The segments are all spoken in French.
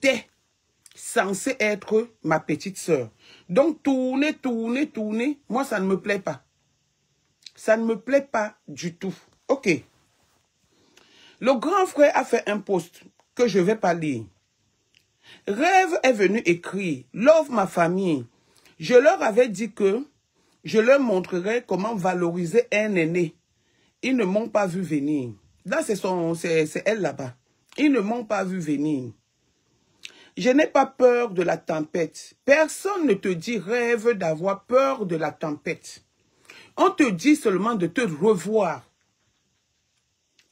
était censée être ma petite sœur. Donc, tourner, tourner, tourner, moi, ça ne me plaît pas. Ça ne me plaît pas du tout. Ok. Le grand frère a fait un post que je ne vais pas lire. Rêve est venu écrire, love ma famille. Je leur avais dit que je leur montrerai comment valoriser un aîné. Ils ne m'ont pas vu venir. Là, c'est elle là-bas. Ils ne m'ont pas vu venir. Je n'ai pas peur de la tempête. Personne ne te dit rêve d'avoir peur de la tempête. On te dit seulement de te revoir.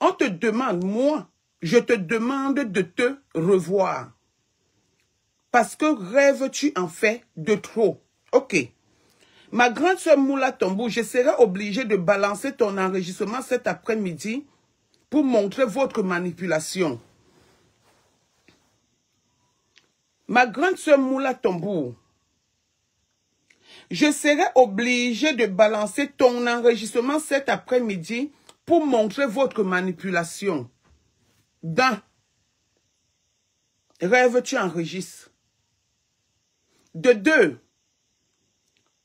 On te demande, moi, je te demande de te revoir. Parce que rêve, tu en fais de trop. Ok. Ma grande soeur Moula Tombou, je serai obligée de balancer ton enregistrement cet après-midi pour montrer votre manipulation. Ma grande soeur Moula Tombou, je serai obligée de balancer ton enregistrement cet après-midi pour montrer votre manipulation. D'un, rêve, tu enregistres. De deux,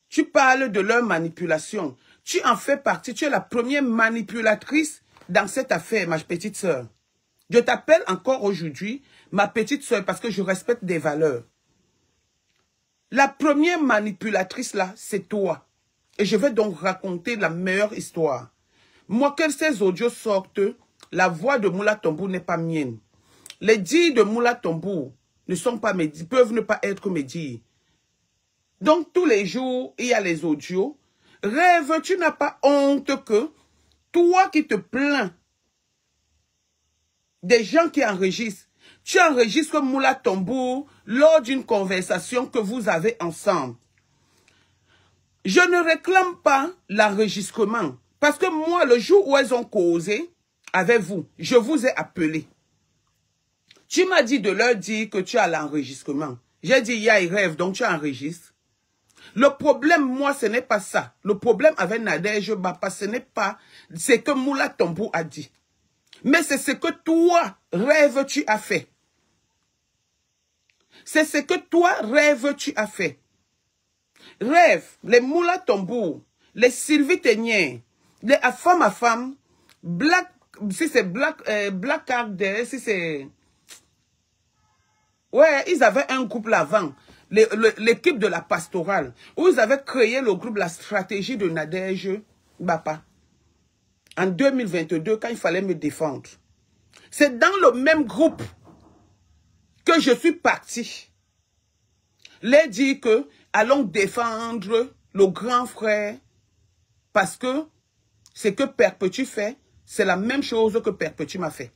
tu parles de leur manipulation. Tu en fais partie. Tu es la première manipulatrice dans cette affaire, ma petite sœur. Je t'appelle encore aujourd'hui ma petite sœur parce que je respecte des valeurs. La première manipulatrice là, c'est toi. Et je vais donc raconter la meilleure histoire. Moi, que ces audios sortent, la voix de Moula Tombou n'est pas mienne. Les dires de Moula Tombou ne sont pas mes dires, peuvent ne pas être mes dires. Donc, tous les jours, il y a les audios. Rêve, tu n'as pas honte que toi qui te plains des gens qui enregistrent, tu enregistres Moula Tombou lors d'une conversation que vous avez ensemble. Je ne réclame pas l'enregistrement. Parce que moi, le jour où elles ont causé avec vous, je vous ai appelé. Tu m'as dit de leur dire que tu as l'enregistrement. J'ai dit, il y a un rêve, donc tu enregistres. Le problème, moi, ce n'est pas ça. Le problème avec Nadège Bapa, ce n'est pas ce que Moula Tombou a dit. Mais c'est ce que toi, rêve, tu as fait. C'est ce que toi, rêve, tu as fait. Rêve, les Moula Tombou, les Sylvie Ténier, les à femme, Black, si c'est Black Card, si c'est... Ouais, ils avaient un groupe avant, l'équipe de la pastorale, où ils avaient créé le groupe La Stratégie de Nadège Bapa. En 2022, quand il fallait me défendre. C'est dans le même groupe que je suis parti. Les dire que allons défendre le grand frère parce que ce que Perpétue fait, c'est la même chose que Perpétue m'a fait.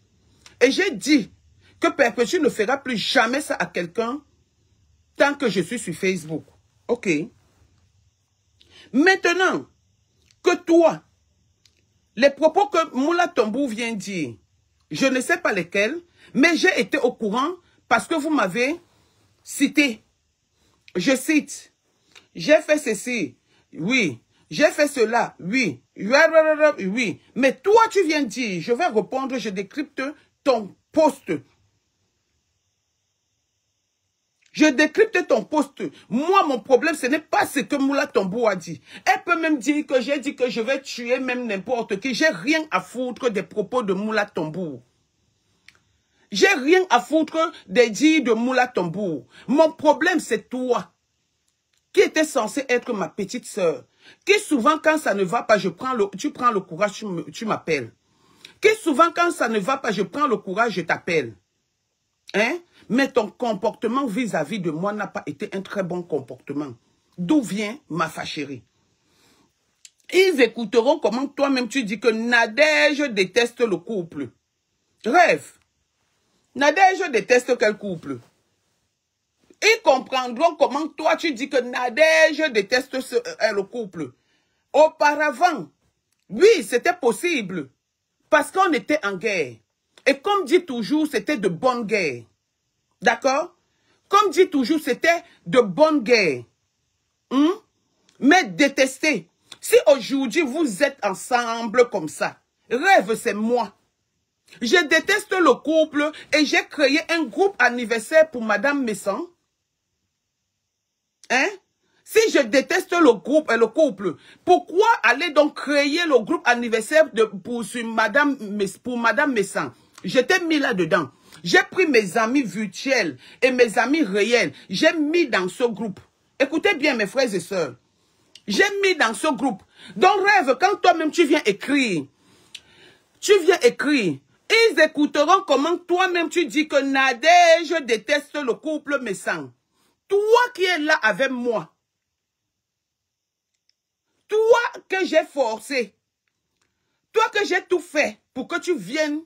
Et j'ai dit que Perpétue ne fera plus jamais ça à quelqu'un tant que je suis sur Facebook. Ok. Maintenant que toi, les propos que Moula Tombou vient dire, je ne sais pas lesquels, mais j'ai été au courant parce que vous m'avez cité. Je cite, j'ai fait ceci, oui, j'ai fait cela, oui, oui. Mais toi, tu viens dire, je vais répondre, je décrypte ton post. Je décrypte ton post. Moi, mon problème, ce n'est pas ce que Moula Tombou a dit. Elle peut même dire que j'ai dit que je vais tuer même n'importe qui. J'ai rien à foutre des propos de Moula Tombou. J'ai rien à foutre des dires de Moula Tombou. Mon problème, c'est toi, qui était censé être ma petite sœur. Qui souvent, quand ça ne va pas, tu prends le courage, tu m'appelles. Qui souvent, quand ça ne va pas, je prends le courage, je t'appelle. Hein? Mais ton comportement vis-à-vis de moi n'a pas été un très bon comportement. D'où vient ma fâcherie? Ils écouteront comment toi-même tu dis que Nadège déteste le couple. Rêve. Nadège déteste quel couple? Ils comprendront comment toi tu dis que Nadège déteste le couple. Auparavant, oui, c'était possible. Parce qu'on était en guerre. Et comme dit toujours, c'était de bonne guerre. D'accord? Comme dit toujours, c'était de bonne guerre. Mais détester. Si aujourd'hui vous êtes ensemble comme ça, rêve, c'est moi. Je déteste le couple et j'ai créé un groupe anniversaire pour Madame Messan. Hein? Si je déteste le groupe et le couple, pourquoi aller donc créer le groupe anniversaire pour Madame Messan? Je t'ai mis là-dedans. J'ai pris mes amis virtuels et mes amis réels. J'ai mis dans ce groupe. Écoutez bien mes frères et sœurs. J'ai mis dans ce groupe. Donc rêve, quand toi-même tu viens écrire, ils écouteront comment toi-même tu dis que Nadège, je déteste le couple Messan. Toi qui es là avec moi. Toi que j'ai forcé. Toi que j'ai tout fait pour que tu viennes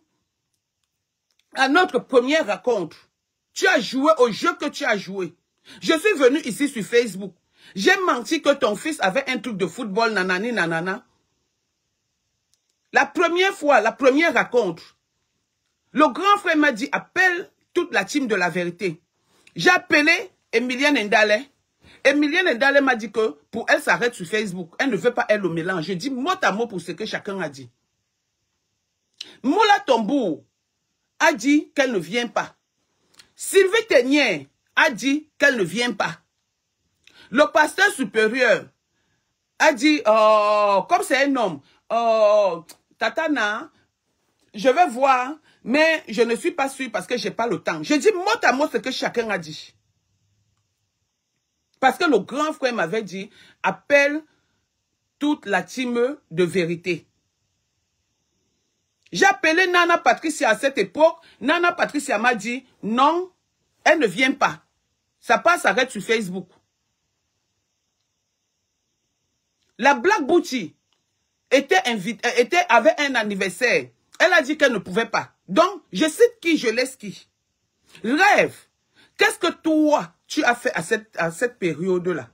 à notre première rencontre. Tu as joué au jeu que tu as joué. Je suis venu ici sur Facebook. J'ai menti que ton fils avait un truc de football, nanani, nanana. La première fois, la première rencontre, le grand frère m'a dit, appelle toute la team de la vérité. J'ai appelé Emilienne Ndale. Emilienne Ndale m'a dit que pour elle s'arrête sur Facebook. Elle ne veut pas elle le mélange. Je dis mot à mot pour ce que chacun a dit. Moula Tombour a dit qu'elle ne vient pas. Sylvie Ténière a dit qu'elle ne vient pas. Le pasteur supérieur a dit, comme c'est un homme, Tatana, je vais voir, mais je ne suis pas sûre parce que je n'ai pas le temps. Je dis mot à mot ce que chacun a dit. Parce que le grand frère m'avait dit, appelle toute la team de vérité. J'ai appelé Nana Patricia à cette époque. Nana Patricia m'a dit, non, elle ne vient pas. Ça passe, arrête sur Facebook. La Black Booty avait un anniversaire. Elle a dit qu'elle ne pouvait pas. Donc, je cite qui, je laisse qui. Rêve, qu'est-ce que toi, tu as fait à cette période-là?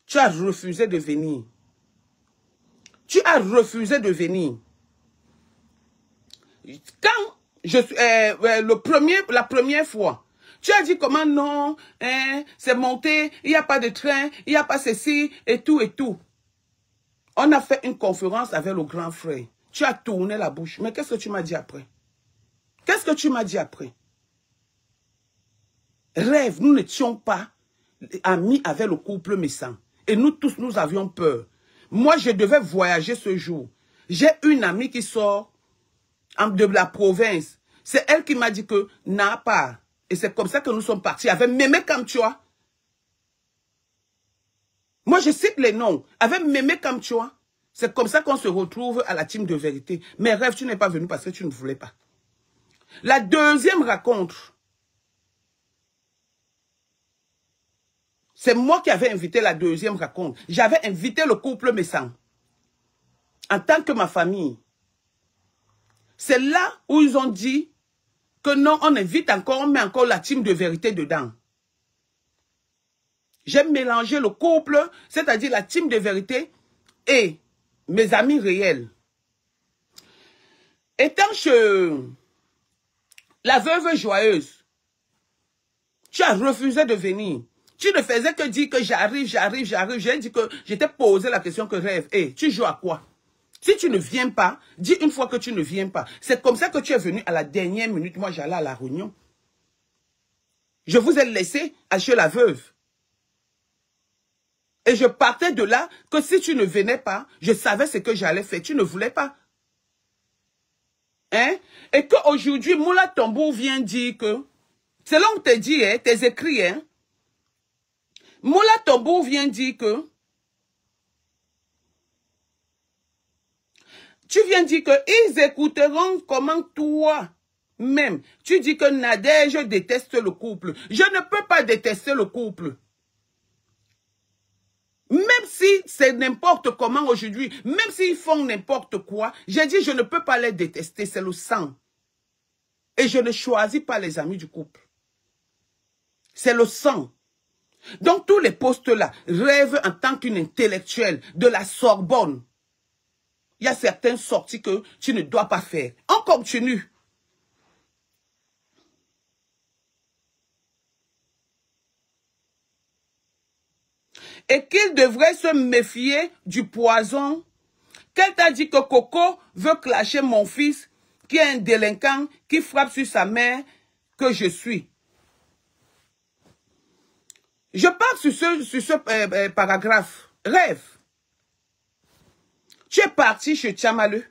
Tu as refusé de venir. Tu as refusé de venir. Quand je suis la première fois, tu as dit comment non, hein, c'est monté, il n'y a pas de train, il n'y a pas ceci, et tout, et tout. On a fait une conférence avec le grand frère. Tu as tourné la bouche. Mais qu'est-ce que tu m'as dit après? Qu'est-ce que tu m'as dit après? Rêve, nous n'étions pas amis avec le couple Messan. Et nous tous, nous avions peur. Moi, je devais voyager ce jour. J'ai une amie qui sort de la province. C'est elle qui m'a dit que n'a pas. Et c'est comme ça que nous sommes partis avec Mémé Kamtua. Moi, je cite les noms. Avec Mémé Kamtua. C'est comme ça qu'on se retrouve à la team de vérité. Mais rêve, tu n'es pas venu parce que tu ne voulais pas. La deuxième rencontre, c'est moi qui avais invité la deuxième rencontre. J'avais invité le couple Messan en tant que ma famille. C'est là où ils ont dit que non, on invite encore, on met encore la team de vérité dedans. J'ai mélangé le couple, c'est-à-dire la team de vérité et mes amis réels. Étant chez la veuve joyeuse, tu as refusé de venir. Tu ne faisais que dire que j'arrive. J'ai dit que j'étais posé la question que rêve. Hey, tu joues à quoi? Si tu ne viens pas, dis une fois que tu ne viens pas. C'est comme ça que tu es venu à la dernière minute. Moi, j'allais à la réunion. Je vous ai laissé à chez la veuve. Et je partais de là que si tu ne venais pas, je savais ce que j'allais faire. Tu ne voulais pas. Hein? Et qu'aujourd'hui, Moula Tombour vient dire que, selon tes dit, hein, tes écrits, hein, Moula Tombour vient dire que, tu viens dire qu'ils écouteront comment toi, même, tu dis que Nadège déteste le couple. Je ne peux pas détester le couple. Même si c'est n'importe comment aujourd'hui, même s'ils font n'importe quoi, j'ai dit je ne peux pas les détester, c'est le sang. Et je ne choisis pas les amis du couple. C'est le sang. Donc tous les postes-là rêvent en tant qu'une intellectuelle de la Sorbonne. Il y a certaines sorties que tu ne dois pas faire. On continue. Et qu'il devrait se méfier du poison. Qu'elle t'a dit que Coco veut clasher mon fils qui est un délinquant, qui frappe sur sa mère, que je suis. Je parle sur ce paragraphe. Rêve. Tu es parti chez Tchamaleu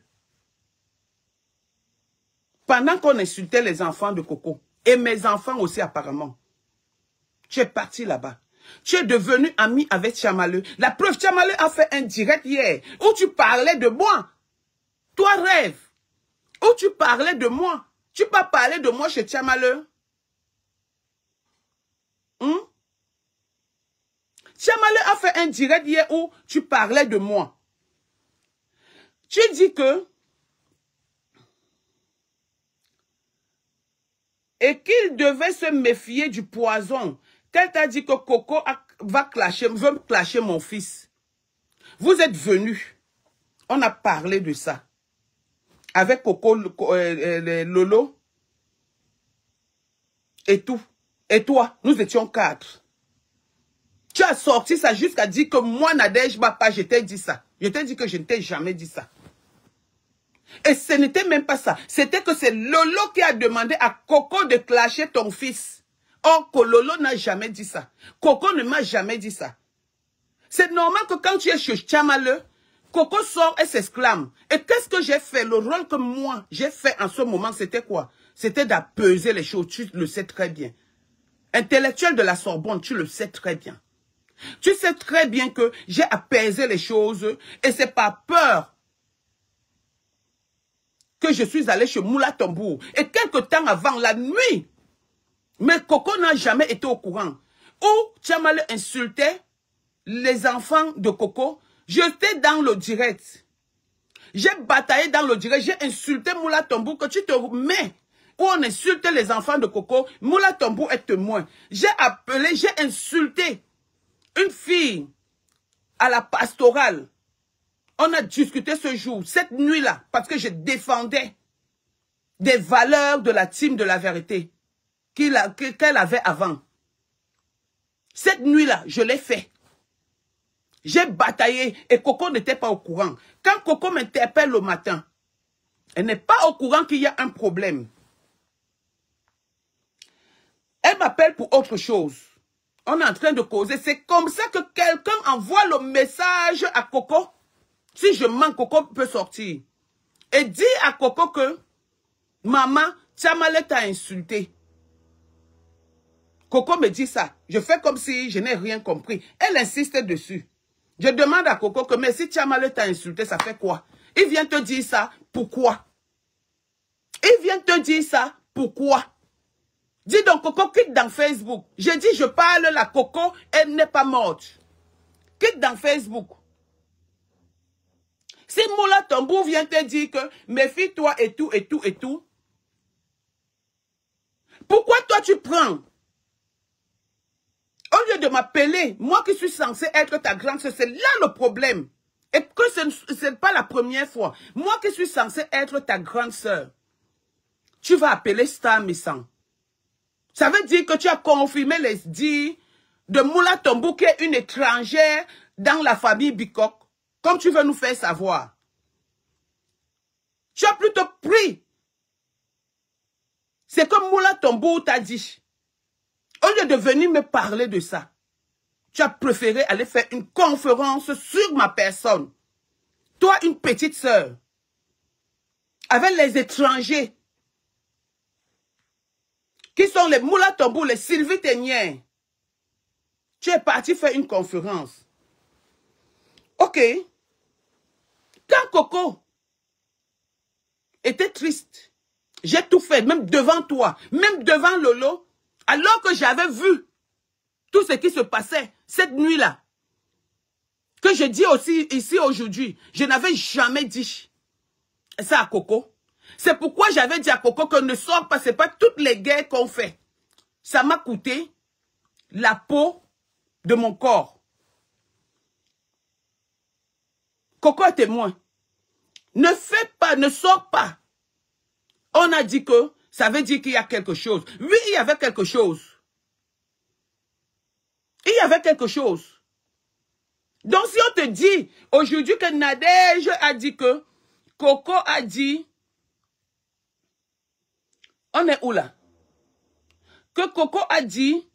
pendant qu'on insultait les enfants de Coco. Et mes enfants aussi apparemment. Tu es parti là-bas. Tu es devenu ami avec Tchamaleu. La preuve, Tchamaleu a fait un direct hier où tu parlais de moi. Toi, Rêve. Où tu parlais de moi. Tu peux parler de moi chez Tchamaleu. Tchamaleu a fait un direct hier où tu parlais de moi. Tu dis que et qu'il devait se méfier du poison. Qu'elle t'a dit que Coco veut clasher mon fils. Vous êtes venus. On a parlé de ça. Avec Coco, Lolo. Et tout. Et toi, nous étions 4. Tu as sorti ça jusqu'à dire que moi, Nadège Bapa, je t'ai dit ça. Je t'ai dit que je ne t'ai jamais dit ça. Et ce n'était même pas ça. C'était que c'est Lolo qui a demandé à Coco de clasher ton fils. Or, que Lolo n'a jamais dit ça. Coco ne m'a jamais dit ça. C'est normal que quand tu es chez Tchamaleu, Coco sort et s'exclame. Et qu'est-ce que j'ai fait? Le rôle que moi, j'ai fait en ce moment, c'était quoi? C'était d'apaiser les choses. Tu le sais très bien. Intellectuel de la Sorbonne, tu le sais très bien. Tu sais très bien que j'ai apaisé les choses et c'est par peur que je suis allé chez Moula Tambour. Et quelque temps avant, la nuit, mais Coco n'a jamais été au courant. Où Tchamaleu insultait les enfants de Coco, j'étais dans le direct. J'ai bataillé dans le direct, j'ai insulté Moula Tambour, que tu te mets où on insulte les enfants de Coco. Moula Tambour est témoin. J'ai appelé, j'ai insulté une fille à la pastorale. On a discuté ce jour, cette nuit-là, parce que je défendais des valeurs de la team de la vérité qu'elle avait avant. Cette nuit-là, je l'ai fait. J'ai bataillé et Coco n'était pas au courant. Quand Coco m'interpelle le matin, elle n'est pas au courant qu'il y a un problème. Elle m'appelle pour autre chose. On est en train de causer. C'est comme ça que quelqu'un envoie le message à Coco. Si je mens, Coco peut sortir. Et dit à Coco que maman, Tchamaleu t'a insulté. Coco me dit ça. Je fais comme si je n'ai rien compris. Elle insiste dessus. Je demande à Coco que mais si Tchamaleu t'a insulté, ça fait quoi? Il vient te dire ça, pourquoi? Il vient te dire ça, pourquoi? Dis donc Coco, quitte dans Facebook. J'ai dit je parle la Coco, elle n'est pas morte. Quitte dans Facebook. Si Moula Tambour vient te dire que méfie-toi et tout, et tout, et tout. Pourquoi toi tu prends? Au lieu de m'appeler, moi qui suis censée être ta grande soeur, c'est là le problème. Et que ce n'est pas la première fois. Moi qui suis censée être ta grande soeur, tu vas appeler Star Missant. Ça veut dire que tu as confirmé les dires de Moula Tambour qui est une étrangère dans la famille Bikok. Comme tu veux nous faire savoir. Tu as plutôt pris. C'est comme Moula Tambour t'a dit. Au lieu de venir me parler de ça, tu as préféré aller faire une conférence sur ma personne. Toi, une petite sœur, avec les étrangers, qui sont les Moula Tambour, les Sylvie Ténière. Tu es parti faire une conférence. Ok. Quand Coco était triste, j'ai tout fait, même devant toi, même devant Lolo, alors que j'avais vu tout ce qui se passait cette nuit-là. Que je dis aussi ici aujourd'hui, je n'avais jamais dit ça à Coco. C'est pourquoi j'avais dit à Coco que ne sort pas, c'est pas toutes les guerres qu'on fait. Ça m'a coûté la peau de mon corps. Coco est témoin. Ne fais pas, ne sors pas. On a dit que ça veut dire qu'il y a quelque chose. Oui, il y avait quelque chose. Il y avait quelque chose. Donc si on te dit aujourd'hui que Nadège a dit que Coco a dit On est où là? Que Coco a dit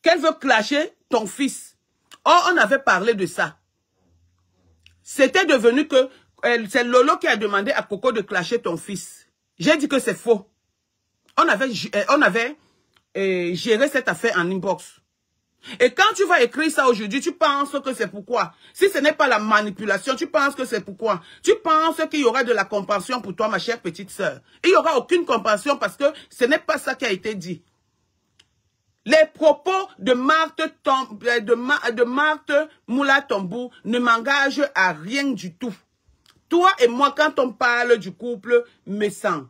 qu'elle veut clasher ton fils. Or, on avait parlé de ça. C'était devenu que c'est Lolo qui a demandé à Coco de clasher ton fils. J'ai dit que c'est faux. On avait géré cette affaire en inbox. Et quand tu vas écrire ça aujourd'hui, tu penses que c'est pourquoi. Si ce n'est pas la manipulation, tu penses que c'est pourquoi. Tu penses qu'il y aura de la compassion pour toi, ma chère petite sœur. Il n'y aura aucune compassion parce que ce n'est pas ça qui a été dit. Les propos de Marthe Moula Tombou ne m'engagent à rien du tout. Toi et moi, quand on parle du couple Messan,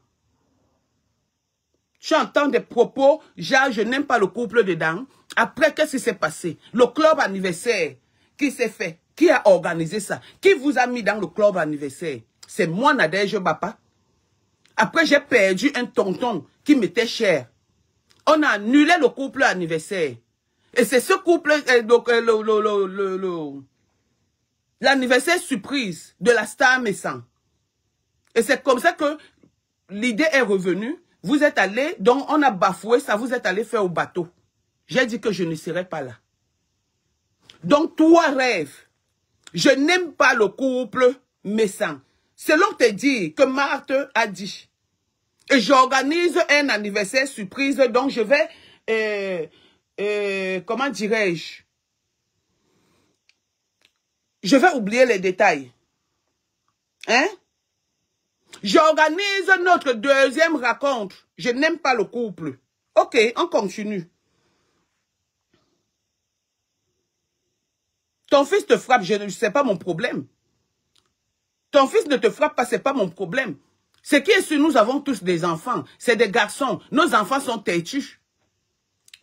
tu entends des propos, genre je n'aime pas le couple dedans. Après, qu'est-ce qui s'est passé? Le club anniversaire qui s'est fait, qui a organisé ça? Qui vous a mis dans le club anniversaire? C'est moi, Nadège Bapa. Après, j'ai perdu un tonton qui m'était cher. On a annulé le couple anniversaire. Et c'est ce couple, l'anniversaire surprise de la star Messan. Et c'est comme ça que l'idée est revenue. Vous êtes allé, donc on a bafoué ça, vous êtes allé faire au bateau. J'ai dit que je ne serai pas là. Donc toi rêve, je n'aime pas le couple Messan. Selon tes dires que Marthe a dit. Et j'organise un anniversaire surprise, donc je vais, comment dirais-je? Je vais oublier les détails. Hein? J'organise notre deuxième rencontre. Je n'aime pas le couple. Ok, on continue. Ton fils te frappe, je ne sais pas mon problème. Ton fils ne te frappe pas, ce n'est pas mon problème. Ce qui est sûr, nous avons tous des enfants. C'est des garçons. Nos enfants sont têtus.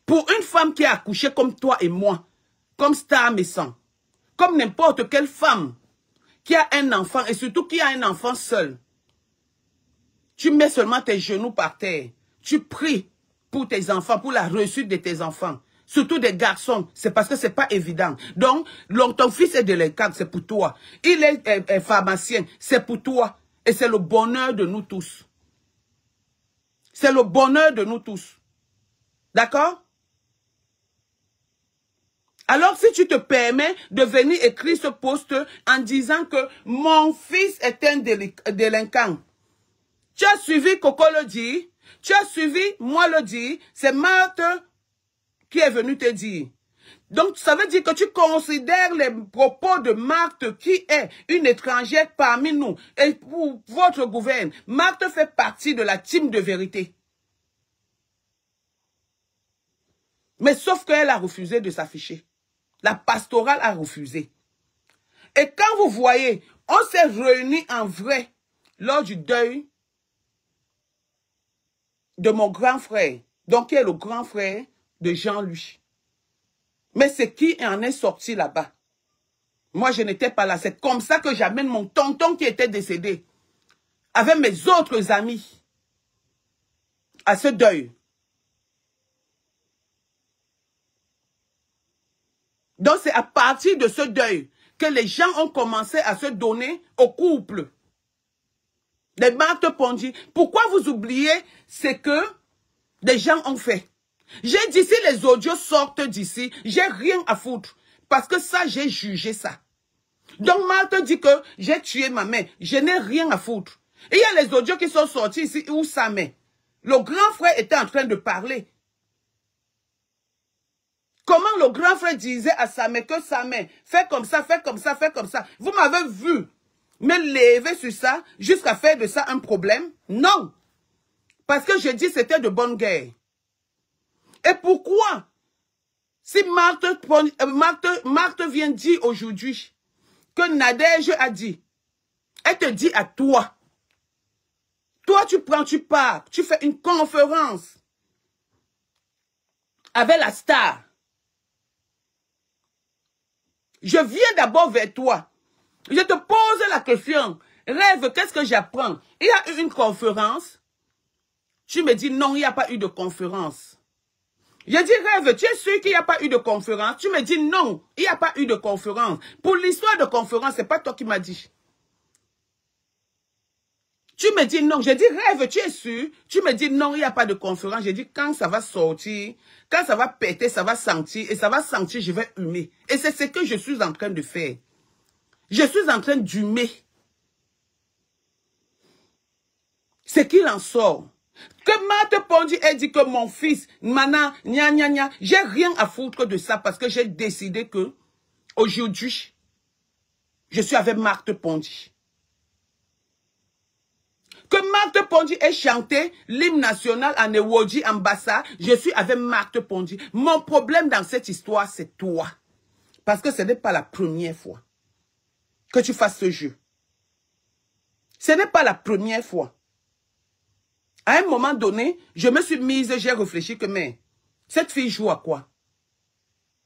Pour une femme qui a accouché comme toi et moi, comme Star Messan, comme n'importe quelle femme qui a un enfant, et surtout qui a un enfant seul, tu mets seulement tes genoux par terre. Tu pries pour tes enfants, pour la réussite de tes enfants. Surtout des garçons, c'est parce que c'est pas évident. Donc, ton fils est délinquant, c'est pour toi. Il est pharmacien, c'est pour toi. Et c'est le bonheur de nous tous. C'est le bonheur de nous tous. D'accord? Alors, si tu te permets de venir écrire ce post en disant que mon fils est un délinquant, tu as suivi Coco le dit, tu as suivi moi le dit, c'est Marthe qui est venue te dire. Donc, ça veut dire que tu considères les propos de Marthe qui est une étrangère parmi nous. Et pour votre gouvernement, Marthe fait partie de la team de vérité. Mais sauf qu'elle a refusé de s'afficher. La pastorale a refusé. Et quand vous voyez, on s'est réunis en vrai lors du deuil de mon grand frère. Donc, qui est le grand frère de Jean-Louis. Mais c'est qui en est sorti là-bas? Moi, je n'étais pas là. C'est comme ça que j'amène mon tonton qui était décédé avec mes autres amis à ce deuil. Donc, c'est à partir de ce deuil que les gens ont commencé à se donner au couple. Les Marthe Pondy. Pourquoi vous oubliez ce que des gens ont fait? J'ai dit, si les audios sortent d'ici, j'ai rien à foutre. Parce que ça, j'ai jugé ça. Donc, Marthe dit que j'ai tué ma mère. Je n'ai rien à foutre. Et il y a les audios qui sont sortis ici où sa mère. Le grand frère était en train de parler. Comment le grand frère disait à sa mère que sa mère, fais comme ça, fais comme ça, fais comme ça. Vous m'avez vu me lever sur ça jusqu'à faire de ça un problème? Non. Parce que je dis c'était de bonne guerre. Et pourquoi? Si Marthe vient dire aujourd'hui que Nadège a dit, elle te dit à toi, toi tu prends, tu pars, tu fais une conférence avec la star. Je viens d'abord vers toi. Je te pose la question. Rêve, qu'est-ce que j'apprends? Il y a eu une conférence. Tu me dis non, il n'y a pas eu de conférence. Je dis Rêve, tu es sûr qu'il n'y a pas eu de conférence? Tu me dis non, il n'y a pas eu de conférence. Pour l'histoire de conférence, ce n'est pas toi qui m'as dit. Tu me dis non. J'ai dit rêve, tu es sûr? Tu me dis non, il n'y a pas de conférence. J'ai dit quand ça va sortir, quand ça va péter, ça va sentir. Et ça va sentir, je vais humer. Et c'est ce que je suis en train de faire. Je suis en train d'humer. C'est qu'il en sort. Que Marthe Pondy ait dit que mon fils, Mana, gna gna gna, j'ai rien à foutre de ça parce que j'ai décidé que aujourd'hui, je suis avec Marthe Pondy. Que Marthe Pondy ait chanté l'hymne national en Ewoji, en Bassa, je suis avec Marthe Pondy. Mon problème dans cette histoire, c'est toi. Parce que ce n'est pas la première fois que tu fasses ce jeu. Ce n'est pas la première fois. À un moment donné, je me suis mise, j'ai réfléchi que, mais, cette fille joue à quoi?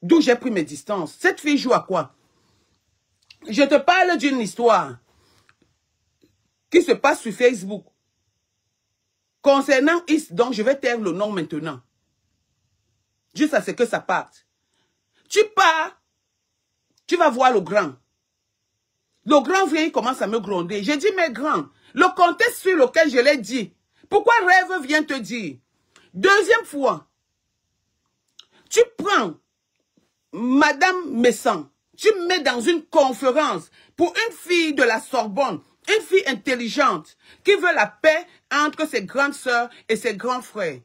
D'où j'ai pris mes distances. Cette fille joue à quoi? Je te parle d'une histoire qui se passe sur Facebook. Concernant Is, donc je vais taire le nom maintenant. Juste à ce que ça parte. Tu pars, tu vas voir le grand. Le grand vient, il commence à me gronder. J'ai dit, mais grand, le contexte sur lequel je l'ai dit, pourquoi Rêve vient te dire? Deuxième fois, tu prends Madame Messan, tu me mets dans une conférence pour une fille de la Sorbonne, une fille intelligente, qui veut la paix entre ses grandes sœurs et ses grands frères.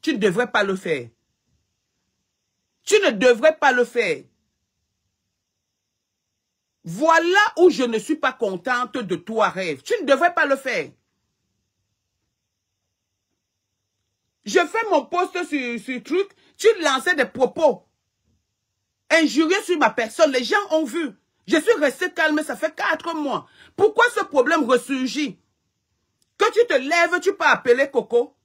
Tu ne devrais pas le faire. Tu ne devrais pas le faire. Voilà où je ne suis pas contente de toi, Rêve. Tu ne devrais pas le faire. Je fais mon post sur truc, tu lançais des propos injurieux sur ma personne. Les gens ont vu. Je suis restée calme, ça fait 4 mois. Pourquoi ce problème ressurgit? Que tu te lèves, tu peux appeler Coco.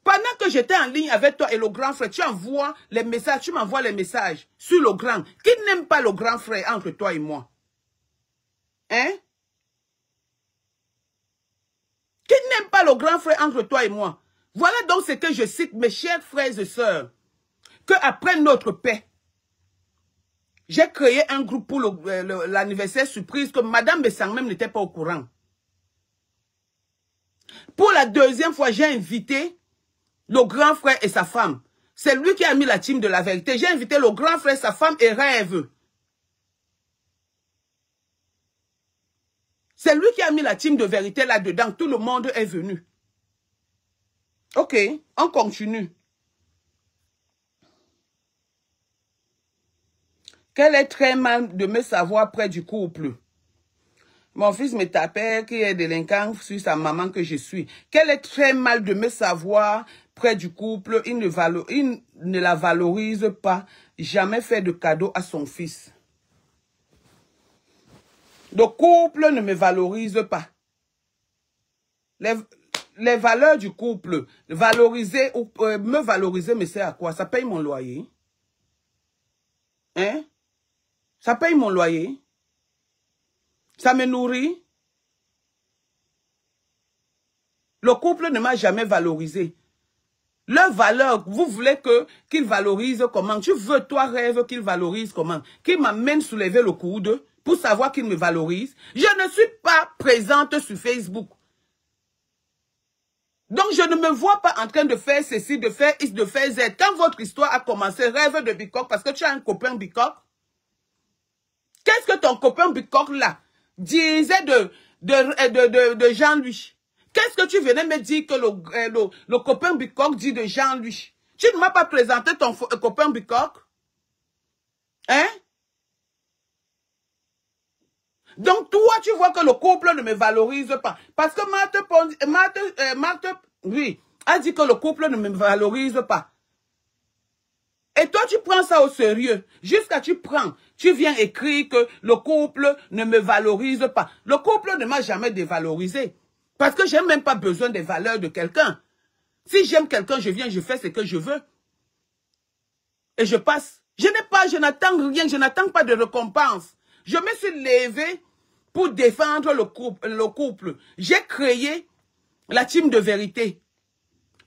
Pendant que j'étais en ligne avec toi et le grand frère, tu envoies les messages, tu m'envoies les messages sur le grand. Qui n'aime pas le grand frère entre toi et moi? Hein? Qui n'aime pas le grand frère entre toi et moi? Voilà donc ce que je cite, mes chers frères et sœurs. Que après notre paix, j'ai créé un groupe pour l'anniversaire surprise que Madame Bessang même n'était pas au courant. Pour la deuxième fois, j'ai invité le grand frère et sa femme. C'est lui qui a mis la team de la vérité. J'ai invité le grand frère, sa femme et Rêve. C'est lui qui a mis la team de vérité là-dedans. Tout le monde est venu. Ok, on continue. Qu'elle est très mal de me savoir près du couple. Mon fils me tapait qui est délinquant sur sa maman que je suis. Qu'elle est très mal de me savoir près du couple. Il ne la valorise pas. Jamais fait de cadeau à son fils. Le couple ne me valorise pas. Les valeurs du couple, valoriser ou me valoriser, mais c'est à quoi? Ça paye mon loyer. Hein? Ça paye mon loyer. Ça me nourrit. Le couple ne m'a jamais valorisé. Leur valeur, vous voulez qu'ils valorisent comment? Tu veux, toi, Rêve, qu'ils valorisent comment? Qu'ils m'amènent soulever le coude pour savoir qu'ils me valorisent. Je ne suis pas présente sur Facebook. Donc, je ne me vois pas en train de faire ceci, de faire X, de faire Z. Quand votre histoire a commencé, Rêve de Bicoque, parce que tu as un copain Bicoque, qu'est-ce que ton copain Bicoque là disait de Jean-Louis? Qu'est-ce que tu venais me dire que le copain Bicoque dit de Jean-Louis? Tu ne m'as pas présenté ton copain Bicoque? Hein? Donc, toi, tu vois que le couple ne me valorise pas. Parce que Marthe oui, a dit que le couple ne me valorise pas. Et toi, tu prends ça au sérieux. Jusqu'à tu viens écrire que le couple ne me valorise pas. Le couple ne m'a jamais dévalorisé. Parce que je n'ai même pas besoin des valeurs de quelqu'un. Si j'aime quelqu'un, je viens, je fais ce que je veux. Et je passe. Je n'attends rien, je n'attends pas de récompense. Je me suis levée pour défendre le couple. J'ai créé la team de vérité.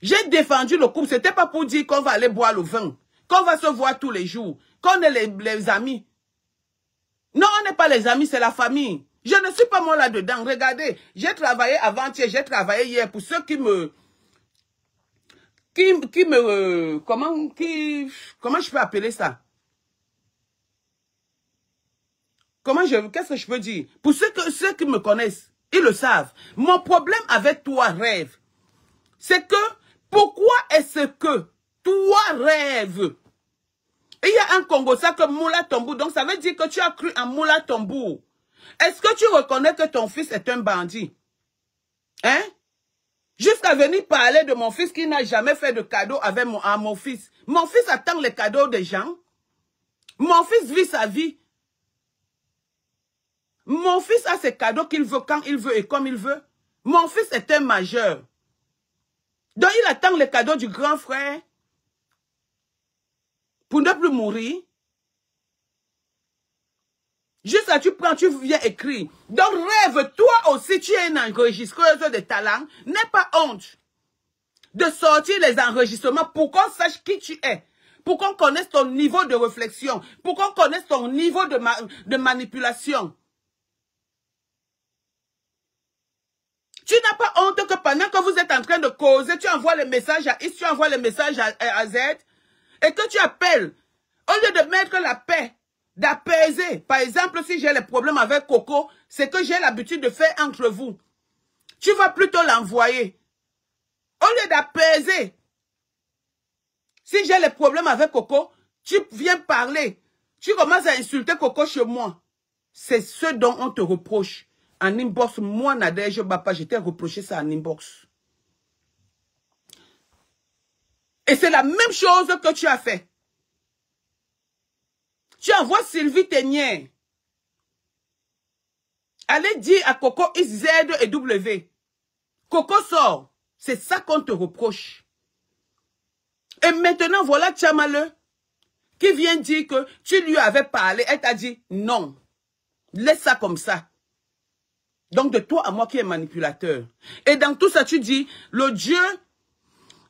J'ai défendu le couple. Ce n'était pas pour dire qu'on va aller boire le vin, qu'on va se voir tous les jours, qu'on est les amis. Non, on n'est pas les amis, c'est la famille. Je ne suis pas moi là-dedans. Regardez, j'ai travaillé avant-hier, j'ai travaillé hier. Pour ceux qui me... comment je peux appeler ça? Qu'est-ce que je peux dire? Pour ceux qui me connaissent, ils le savent. Mon problème avec toi, Rêve, c'est que, pourquoi est-ce que toi, Rêve, il y a un Congo, ça que Moula Tambour, donc ça veut dire que tu as cru en Moula Tambour. Est-ce que tu reconnais que ton fils est un bandit? Hein? Jusqu'à venir parler de mon fils qui n'a jamais fait de cadeau avec mon fils. Mon fils attend les cadeaux des gens. Mon fils vit sa vie. Mon fils a ses cadeaux qu'il veut quand il veut et comme il veut. Mon fils est un majeur. Donc il attend les cadeaux du grand frère pour ne plus mourir. Juste là, tu prends, tu viens écrire. Donc Rêve, toi aussi, tu es une enregistreuse de talent. N'aie pas honte de sortir les enregistrements pour qu'on sache qui tu es. Pour qu'on connaisse ton niveau de réflexion. Pour qu'on connaisse ton niveau de manipulation. Tu n'as pas honte que pendant que vous êtes en train de causer, tu envoies les messages à X, tu envoies les messages à Z, et que tu appelles. Au lieu de mettre la paix, d'apaiser. Par exemple, si j'ai les problèmes avec Coco, c'est que j'ai l'habitude de faire entre vous. Tu vas plutôt l'envoyer. Au lieu d'apaiser. Si j'ai les problèmes avec Coco, tu viens parler. Tu commences à insulter Coco chez moi. C'est ce dont on te reproche. En inbox, moi, Nadège Bapa, je t'ai reproché ça en inbox. Et c'est la même chose que tu as fait. Tu envoies Sylvie Ténière. Allez dire à Coco X, Z et W. Coco sort. C'est ça qu'on te reproche. Et maintenant, voilà Tchamale qui vient dire que tu lui avais parlé. Elle t'a dit non. Laisse ça comme ça. Donc de toi à moi qui est manipulateur. Et dans tout ça, tu dis, le Dieu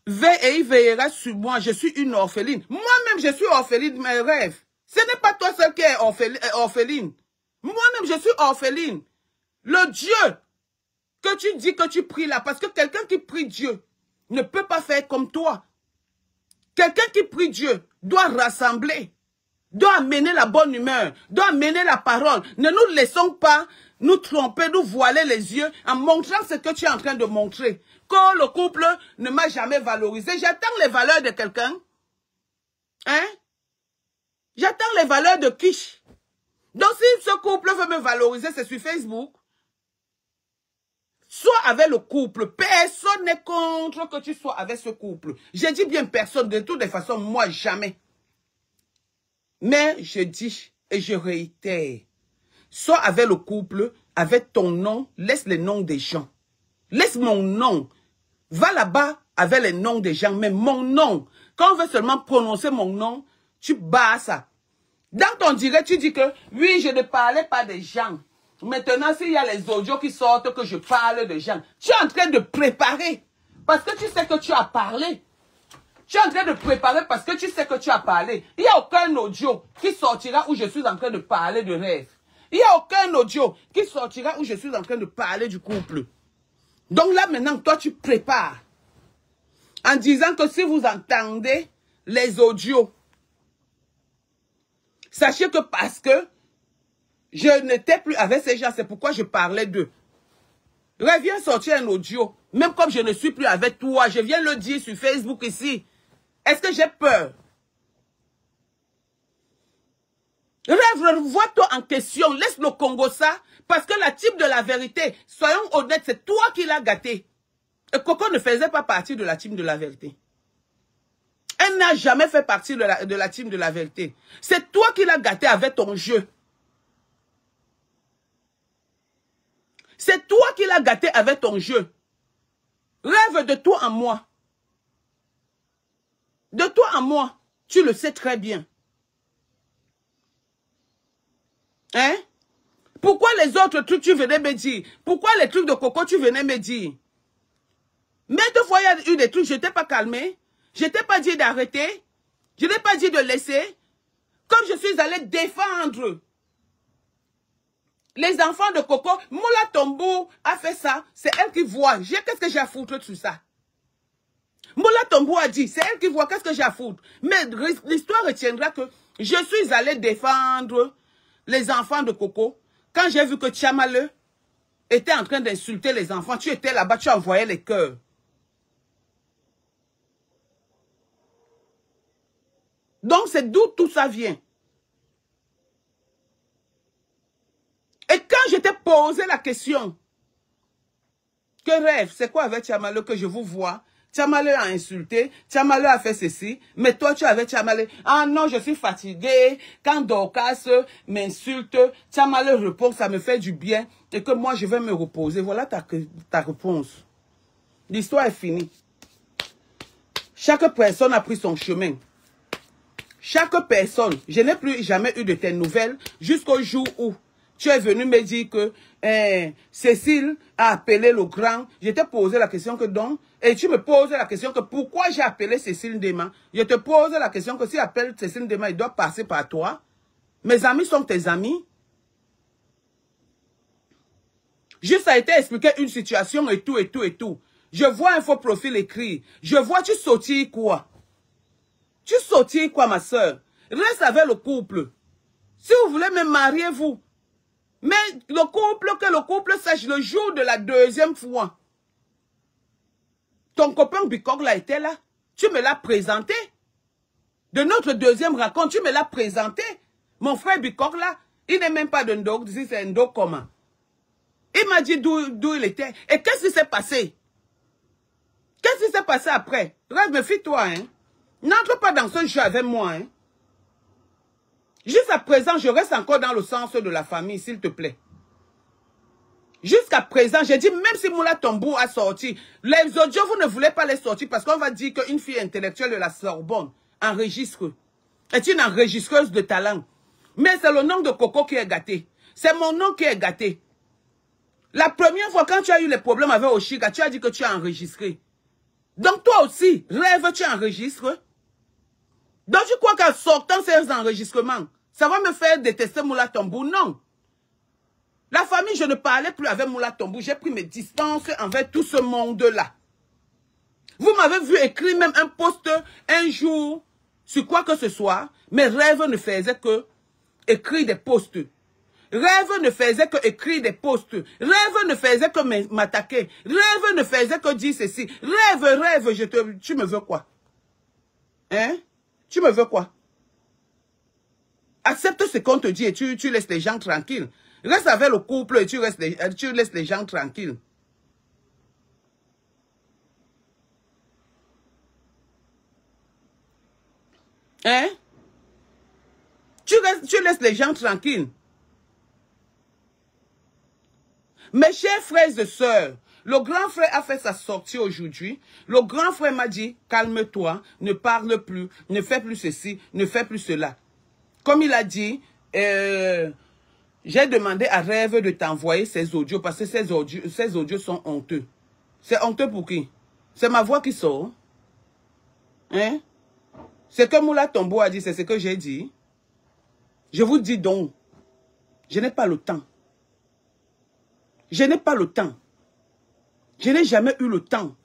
veille et il veillera sur moi. Je suis une orpheline. Moi-même, je suis orpheline de mes rêves. Ce n'est pas toi seul qui est orpheline. Moi-même, je suis orpheline. Le Dieu que tu dis que tu pries là, parce que quelqu'un qui prie Dieu ne peut pas faire comme toi. Quelqu'un qui prie Dieu doit rassembler, doit amener la bonne humeur, doit amener la parole. Ne nous laissons pas nous tromper, nous voiler les yeux en montrant ce que tu es en train de montrer. Que le couple ne m'a jamais valorisé. J'attends les valeurs de quelqu'un. Hein? J'attends les valeurs de Kish. Donc si ce couple veut me valoriser, c'est sur Facebook. Sois avec le couple. Personne n'est contre que tu sois avec ce couple. Je dis bien personne. De toutes les façons, moi, jamais. Mais je dis et je réitère. Sois avec le couple, avec ton nom. Laisse les noms des gens. Laisse mon nom. Va là-bas avec les noms des gens. Mais mon nom, quand on veut seulement prononcer mon nom, tu bats ça. Dans ton direct, tu dis que oui, je ne parlais pas des gens. Maintenant, s'il y a les audios qui sortent que je parle de gens, tu es en train de préparer. Parce que tu sais que tu as parlé. Tu es en train de préparer parce que tu sais que tu as parlé. Il n'y a aucun audio qui sortira où je suis en train de parler de rêve. Il n'y a aucun audio qui sortira où je suis en train de parler du couple. Donc là, maintenant, toi, tu prépares. En disant que si vous entendez les audios, sachez que parce que je n'étais plus avec ces gens, c'est pourquoi je parlais d'eux. Reviens sortir un audio. Même comme je ne suis plus avec toi, je viens le dire sur Facebook ici. Est-ce que j'ai peur? Rêve, vois-toi en question. Laisse le Congo ça. Parce que la type de la vérité, soyons honnêtes, c'est toi qui l'as gâté. Et Coco ne faisait pas partie de la team de la vérité. Elle n'a jamais fait partie de la team de la vérité. C'est toi qui l'as gâté avec ton jeu. C'est toi qui l'as gâté avec ton jeu. Rêve de toi en moi. De toi en moi. Tu le sais très bien. Hein? Pourquoi les autres trucs tu venais me dire? Pourquoi les trucs de Coco tu venais me dire? Mais deux fois il y a eu des trucs, je ne t'ai pas calmé. Je ne t'ai pas dit d'arrêter. Je n'ai pas dit de laisser. Comme je suis allé défendre Les enfants de Coco, Moula Tombou a fait ça. C'est elle qui voit. Qu'est-ce que j'ai à foutre de tout ça? Moula Tombou a dit, c'est elle qui voit. Qu'est-ce que j'ai à foutre? Mais l'histoire retiendra que je suis allé défendre les enfants de Coco. Quand j'ai vu que Tchamale était en train d'insulter les enfants, tu étais là-bas, tu envoyais les cœurs. Donc, c'est d'où tout ça vient. Et quand je t'ai posé la question, que rêve, c'est quoi avec Tchamale que je vous vois? Tchamale a insulté, Tchamale a fait ceci, mais toi tu avais Tchamale. Ah non, je suis fatigué. Quand Dorcas m'insulte, Tchamale répond, ça me fait du bien et que moi je vais me reposer. Voilà ta réponse. L'histoire est finie. Chaque personne a pris son chemin. Chaque personne, je n'ai plus jamais eu de tes nouvelles jusqu'au jour où tu es venu me dire que Cécile a appelé le grand. Je t'ai posé la question que donc, et tu me poses la question que pourquoi j'ai appelé Cécile Ndema. Je te pose la question que si appelle Cécile Ndema, il doit passer par toi. Mes amis sont tes amis. Juste a été expliqué une situation et tout, et tout, et tout. Je vois un faux profil écrit. Je vois, tu sautilles quoi? Tu sautilles quoi, ma soeur? Reste avec le couple. Si vous voulez me marier, vous. Mais le couple sache le jour de la deuxième fois. Ton copain Bikogla était là. Tu me l'as présenté. De notre deuxième rencontre, tu me l'as présenté. Mon frère Bikogla, il n'est même pas de Ndog, c'est un Ndog commun. Il m'a dit d'où il était. Et qu'est-ce qui s'est passé? Qu'est-ce qui s'est passé après? Rêve, méfie-toi, hein. N'entre pas dans ce jeu avec moi, hein. Jusqu'à présent, je reste encore dans le sens de la famille, s'il te plaît. Jusqu'à présent, j'ai dit, même si Moula Tombou a sorti, les audios, vous ne voulez pas les sortir parce qu'on va dire qu'une fille intellectuelle de la Sorbonne enregistre, est une enregistreuse de talent. Mais c'est le nom de Coco qui est gâté. C'est mon nom qui est gâté. La première fois, quand tu as eu les problèmes avec Oshiga, tu as dit que tu as enregistré. Donc toi aussi, rêve, tu enregistres. Donc tu crois qu'en sortant ces enregistrements, ça va me faire détester Moula Tombou? Non. La famille, je ne parlais plus avec Moula Tombou. J'ai pris mes distances envers tout ce monde-là. Vous m'avez vu écrire même un post un jour sur quoi que ce soit. Mes rêves ne faisaient que écrire des posts. Rêve ne faisait que écrire des posts. Rêve ne faisait que m'attaquer. Rêve ne faisait que dire ceci. Rêve, tu me veux quoi? Hein? Tu me veux quoi? Accepte ce qu'on te dit et tu laisses les gens tranquilles. Reste avec le couple et tu laisses les gens tranquilles. Hein? Tu laisses les gens tranquilles. Mes chers frères et sœurs, le grand frère a fait sa sortie aujourd'hui. Le grand frère m'a dit, calme-toi, ne parle plus, ne fais plus ceci, ne fais plus cela. Comme il a dit, j'ai demandé à Rêve de t'envoyer ces audios parce que ces audios sont honteux. C'est honteux pour qui? C'est ma voix qui sort. Hein? C'est que Moula Tombou a dit, c'est ce que j'ai dit. Je vous dis donc, je n'ai pas le temps. Je n'ai pas le temps. Je n'ai jamais eu le temps.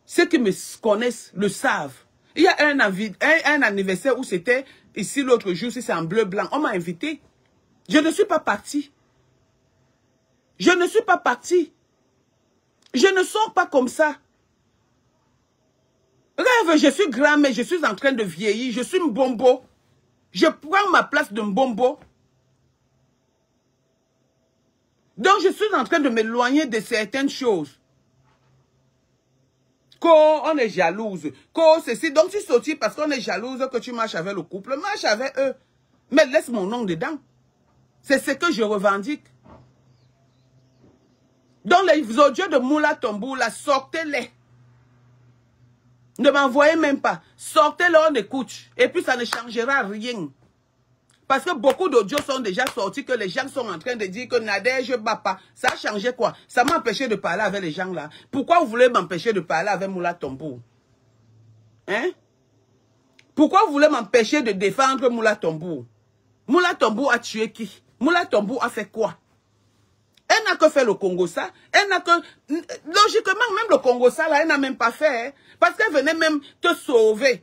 Ceux qui me connaissent le savent. Il y a un anniversaire où c'était ici l'autre jour, si c'est en bleu-blanc. On m'a invité. Je ne suis pas parti. Je ne suis pas parti. Je ne sors pas comme ça. Rêve, je suis grand, mais je suis en train de vieillir. Je suis Mbombo. Je prends ma place de Mbombo. Donc, je suis en train de m'éloigner de certaines choses. On est jalouse. Ceci. Donc, tu sortis parce qu'on est jalouse que tu marches avec le couple. Marche avec eux. Mais laisse mon nom dedans. C'est ce que je revendique. Donc, les audios de Moula Tombou, là, sortez-les. Ne m'envoyez même pas. Sortez-les, on écoute. Et puis, ça ne changera rien. Parce que beaucoup d'audios sont déjà sortis, que les gens sont en train de dire que Nadège Bapa, ça a changé quoi? Ça m'a empêché de parler avec les gens là. Pourquoi vous voulez m'empêcher de parler avec Moula Tombou? Hein? Pourquoi vous voulez m'empêcher de défendre Moula Tombou? Moula Tombou a tué qui? Moula Tombou a fait quoi? Elle n'a que fait le Congo ça. Elle n'a que... Logiquement, même le Congo ça, là, elle n'a même pas fait. Hein, parce qu'elle venait même te sauver.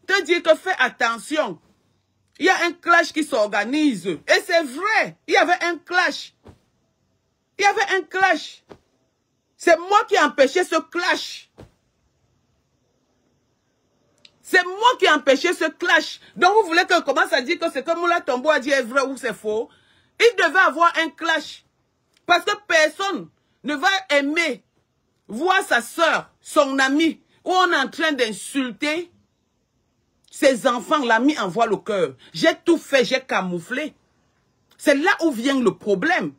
Te dire que fais attention. Il y a un clash qui s'organise. Et c'est vrai. Il y avait un clash. Il y avait un clash. C'est moi qui ai empêché ce clash. C'est moi qui ai empêché ce clash. Donc vous voulez que commence à dire que c'est que Moula Tombo a dit est vrai ou c'est faux. Il devait avoir un clash. Parce que personne ne va aimer voir sa soeur, son ami, où on est en train d'insulter ses enfants. L'ami envoie le cœur. J'ai tout fait, j'ai camouflé. C'est là où vient le problème.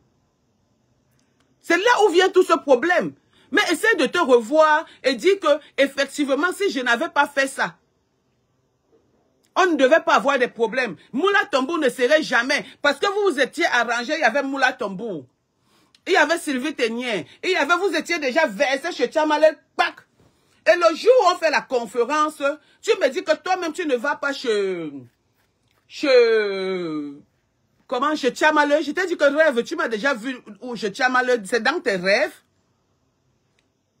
C'est là où vient tout ce problème. Mais essaie de te revoir et dis que, effectivement, si je n'avais pas fait ça, on ne devait pas avoir des problèmes. Moula Tombo ne serait jamais. Parce que vous vous étiez arrangé, il y avait Moula Tombo. Il y avait Sylvie Ténier. Il y avait, vous étiez déjà versé chez Tchamalé. Et le jour où on fait la conférence, tu me dis que toi-même, tu ne vas pas chez Tchamalé. Je t'ai dit que rêve, tu m'as déjà vu chez Tchamalé. C'est dans tes rêves.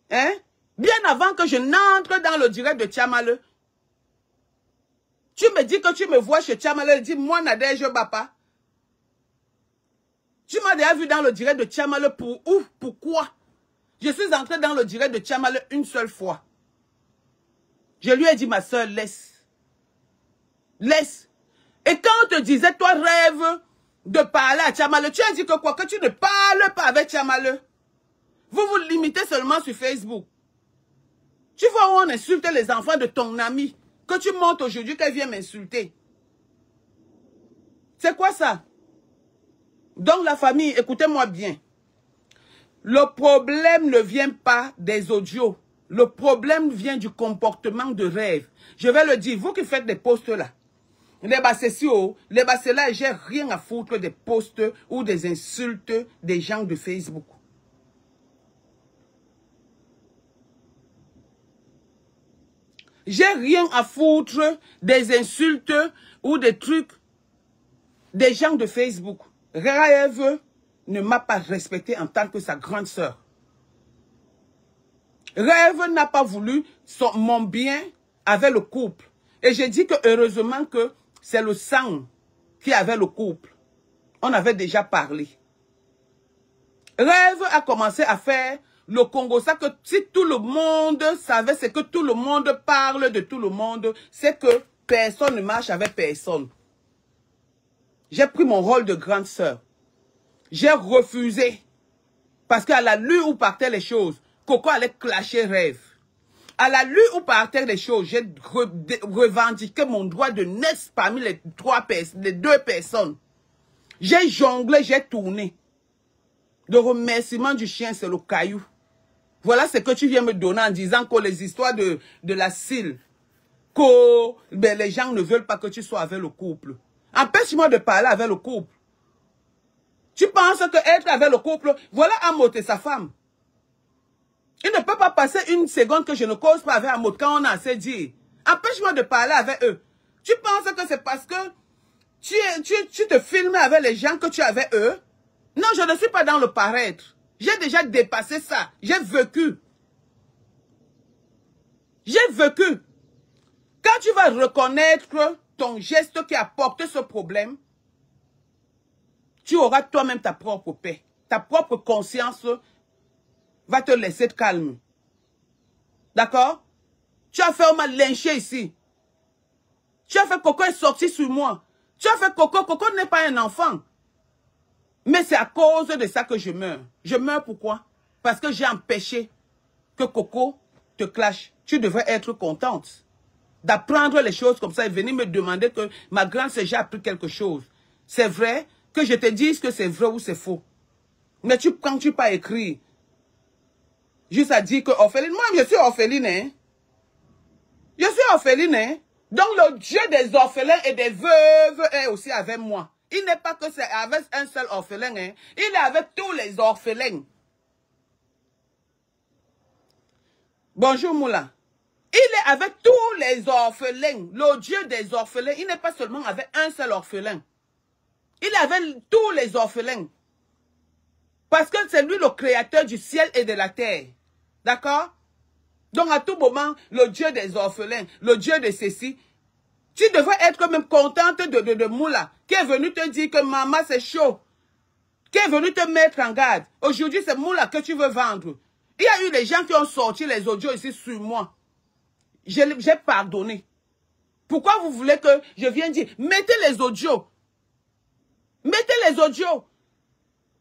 Hein? Bien avant que je n'entre dans le direct de Tchamalé. Tu me dis que tu me vois chez Tchamalé et dis, moi, Nadège Bapa. Tu m'as déjà vu dans le direct de Tchamalé pour où? Pourquoi? Je suis entré dans le direct de Tchamalé une seule fois. Je lui ai dit, ma soeur, laisse. Laisse. Et quand on te disait, toi, rêve de parler à Tchamalé, tu as dit que quoi? Que tu ne parles pas avec Tchamalé. Vous vous limitez seulement sur Facebook. Tu vois où on insulte les enfants de ton ami. Que tu montes aujourd'hui qu'elle vient m'insulter. C'est quoi ça? Donc la famille, écoutez-moi bien. Le problème ne vient pas des audios. Le problème vient du comportement de rêve. Je vais le dire, vous qui faites des posts là. Les bassessios, les bassés-là, j'ai rien à foutre des posts ou des insultes des gens de Facebook. J'ai rien à foutre des insultes ou des trucs des gens de Facebook. Rêve ne m'a pas respecté en tant que sa grande sœur. Rêve n'a pas voulu mon bien avec le couple. Et j'ai dit que heureusement que c'est le sang qui avait le couple. On avait déjà parlé. Rêve a commencé à faire le Congo. Ça que si tout le monde savait, c'est que tout le monde parle de tout le monde. C'est que personne ne marche avec personne. J'ai pris mon rôle de grande sœur. J'ai refusé. Parce qu'à la lutte où partaient les choses, Coco allait clasher rêve. À la lutte où partaient les choses, j'ai revendiqué mon droit de naître parmi les deux personnes. J'ai jonglé, j'ai tourné. Le remerciement du chien, c'est le caillou. Voilà ce que tu viens me donner en disant que les histoires de la cile, que ben, les gens ne veulent pas que tu sois avec le couple. Empêche-moi de parler avec le couple. Tu penses que être avec le couple, voilà Amote et sa femme. Il ne peut pas passer une seconde que je ne cause pas avec Amote quand on a assez dit. Empêche-moi de parler avec eux. Tu penses que c'est parce que tu te filmes avec les gens que tu es avec eux? Non, je ne suis pas dans le paraître. J'ai déjà dépassé ça. J'ai vécu. J'ai vécu. Quand tu vas reconnaître ton geste qui a porté ce problème, tu auras toi-même ta propre paix. Ta propre conscience va te laisser te calmer. D'accord? Tu as fait, on m'a lynché ici. Tu as fait Coco est sorti sur moi. Tu as fait Coco n'est pas un enfant. Mais c'est à cause de ça que je meurs. Je meurs pourquoi? Parce que j'ai empêché que Coco te clash. Tu devrais être contente d'apprendre les choses comme ça et venir me demander que ma grande sœur j'ai appris quelque chose. C'est vrai que je te dise que c'est vrai ou c'est faux. Mais quand tu pas écrit, juste à dire que orpheline, moi je suis orpheline, hein. Je suis orpheline, hein. Donc le Dieu des orphelins et des veuves est aussi avec moi. Il n'est pas que c'est avec un seul orphelin, hein. Il est avec tous les orphelins. Bonjour Moula. Il est avec tous les orphelins. Le Dieu des orphelins, il n'est pas seulement avec un seul orphelin. Il est avec tous les orphelins. Parce que c'est lui le créateur du ciel et de la terre. D'accord? Donc à tout moment, le Dieu des orphelins, le Dieu de ceci, tu devrais être même contente de Moula, qui est venu te dire que maman c'est chaud, qui est venu te mettre en garde. Aujourd'hui c'est Moula que tu veux vendre. Il y a eu des gens qui ont sorti les audios ici sur moi. J'ai pardonné. Pourquoi vous voulez que je vienne dire, mettez les audios. Mettez les audios.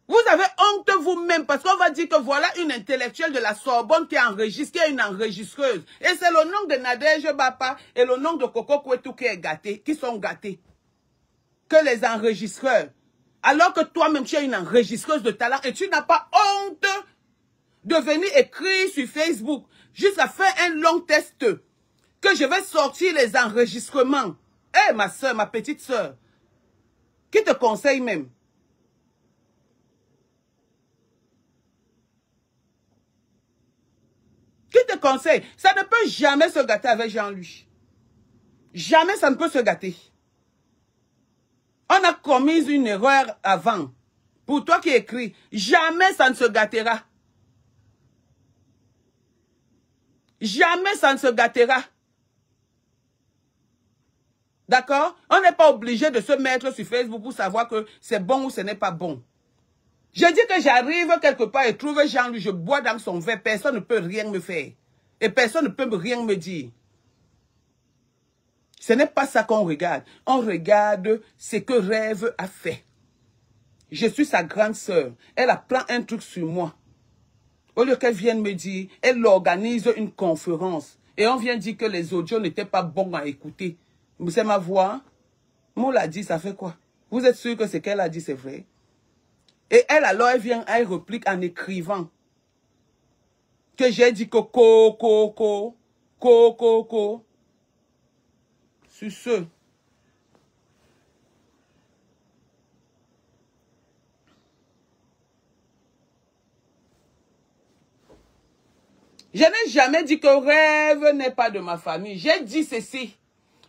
Vous avez honte vous-même parce qu'on va dire que voilà une intellectuelle de la Sorbonne qui enregistre, qui est une enregistreuse. Et c'est le nom de Nadège Bapa et le nom de Coco Kouetou qui est gâté, qui sont gâtés. Que les enregistreurs. Alors que toi-même tu es une enregistreuse de talent et tu n'as pas honte de venir écrire sur Facebook jusqu'à faire un long test que je vais sortir les enregistrements. Eh ma soeur, ma petite soeur, qui te conseille même? Qui te conseille? Ça ne peut jamais se gâter avec Jean-Louis. Jamais ça ne peut se gâter. On a commis une erreur avant. Pour toi qui écris, jamais ça ne se gâtera. Jamais ça ne se gâtera. D'accord? On n'est pas obligé de se mettre sur Facebook pour savoir que c'est bon ou ce n'est pas bon. Je dis que j'arrive quelque part et trouve Jean-Louis, je bois dans son verre, personne ne peut rien me faire. Et personne ne peut rien me dire. Ce n'est pas ça qu'on regarde. On regarde ce que Rêve a fait. Je suis sa grande sœur. Elle apprend un truc sur moi. Au lieu qu'elle vienne me dire, elle organise une conférence. Et on vient dire que les audios n'étaient pas bons à écouter. C'est ma voix. Moula dit, ça fait quoi? Vous êtes sûr que ce qu'elle a dit, c'est vrai? Et elle, alors, elle vient, elle réplique en écrivant que j'ai dit que co. Sur ce. Je n'ai jamais dit que Rêve n'est pas de ma famille. J'ai dit ceci.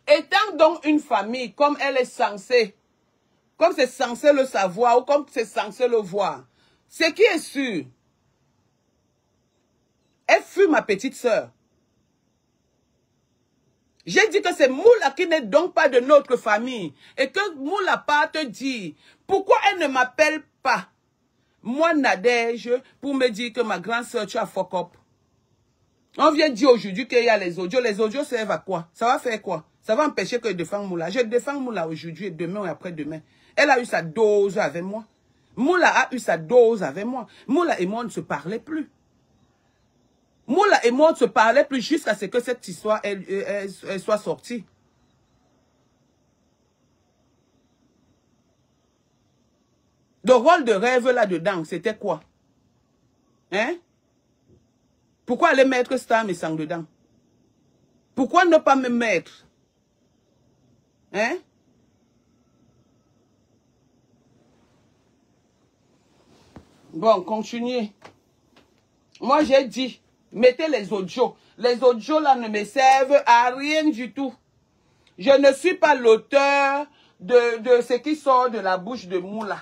Étant donc une famille, comme elle est censée, comme c'est censé le savoir ou comme c'est censé le voir, ce qui est sûr, elle fut ma petite sœur. J'ai dit que c'est Moula qui n'est donc pas de notre famille. Et que Moula pas te dire, pourquoi elle ne m'appelle pas, moi Nadège, pour me dire que ma grande sœur, tu as fuck up. On vient dire aujourd'hui qu'il y a les audios. Les audios servent à quoi? Ça va faire quoi? Ça va empêcher que je défende Moula. Je défends Moula aujourd'hui et demain et après-demain. Elle a eu sa dose avec moi. Moula a eu sa dose avec moi. Moula et moi, on ne se parlait plus. Moula et moi, on ne se parlait plus jusqu'à ce que cette histoire elle soit sortie. Le rôle de Rêve là-dedans, c'était quoi? Hein? Pourquoi aller mettre Star et sang dedans? Pourquoi ne pas me mettre? Hein? Bon, continuez. Moi, j'ai dit, mettez les audios. Les audios là ne me servent à rien du tout. Je ne suis pas l'auteur de ce qui sort de la bouche de Moula.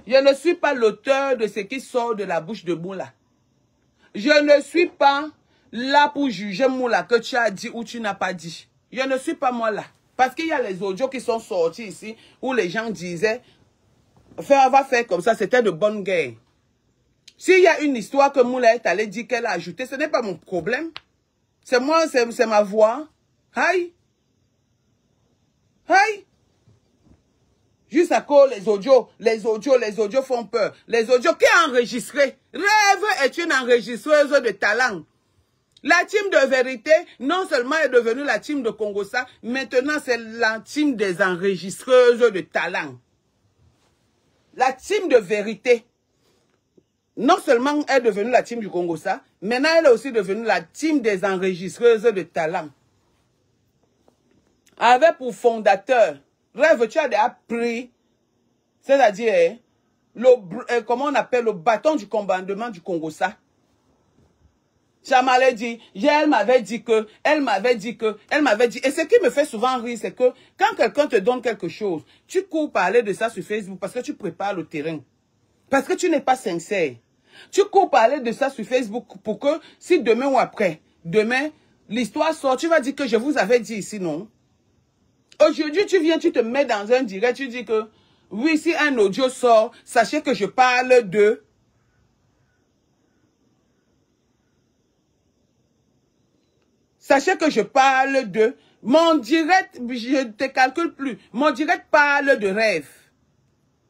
Je ne suis pas l'auteur de ce qui sort de la bouche de Moula. Je ne suis pas là pour juger Moula que tu as dit ou tu n'as pas dit. Je ne suis pas moi là. Parce qu'il y a les audios qui sont sortis ici où les gens disaient va faire comme ça, c'était de bonne guerre. S'il y a une histoire que Moula est allée dire qu'elle a ajoutée, ce n'est pas mon problème. C'est moi, c'est ma voix. Aïe. Aïe. Juste à cause les audios font peur. Les audios qui a enregistré. Rêve est une enregistreuse de talent. La team de vérité, non seulement est devenue la team de Congosa, maintenant c'est la team des enregistreuses de talent. La team de vérité, non seulement est devenue la team du Congosa, maintenant elle est aussi devenue la team des enregistreuses de talent. Avec pour fondateur, Rêve, tu as déjà pris, c'est-à-dire, comment on appelle, le bâton du commandement du Congosa. Chamale dit, elle m'avait dit. Et ce qui me fait souvent rire, c'est que quand quelqu'un te donne quelque chose, tu cours parler de ça sur Facebook parce que tu prépares le terrain. Parce que tu n'es pas sincère. Tu cours parler de ça sur Facebook pour que si demain ou après, demain, l'histoire sort, tu vas dire que je vous avais dit ici, non? Aujourd'hui, tu viens, tu te mets dans un direct, tu dis que oui, si un audio sort, sachez que je parle de... Sachez que je parle de... Mon direct, je ne te calcule plus. Mon direct parle de rêve.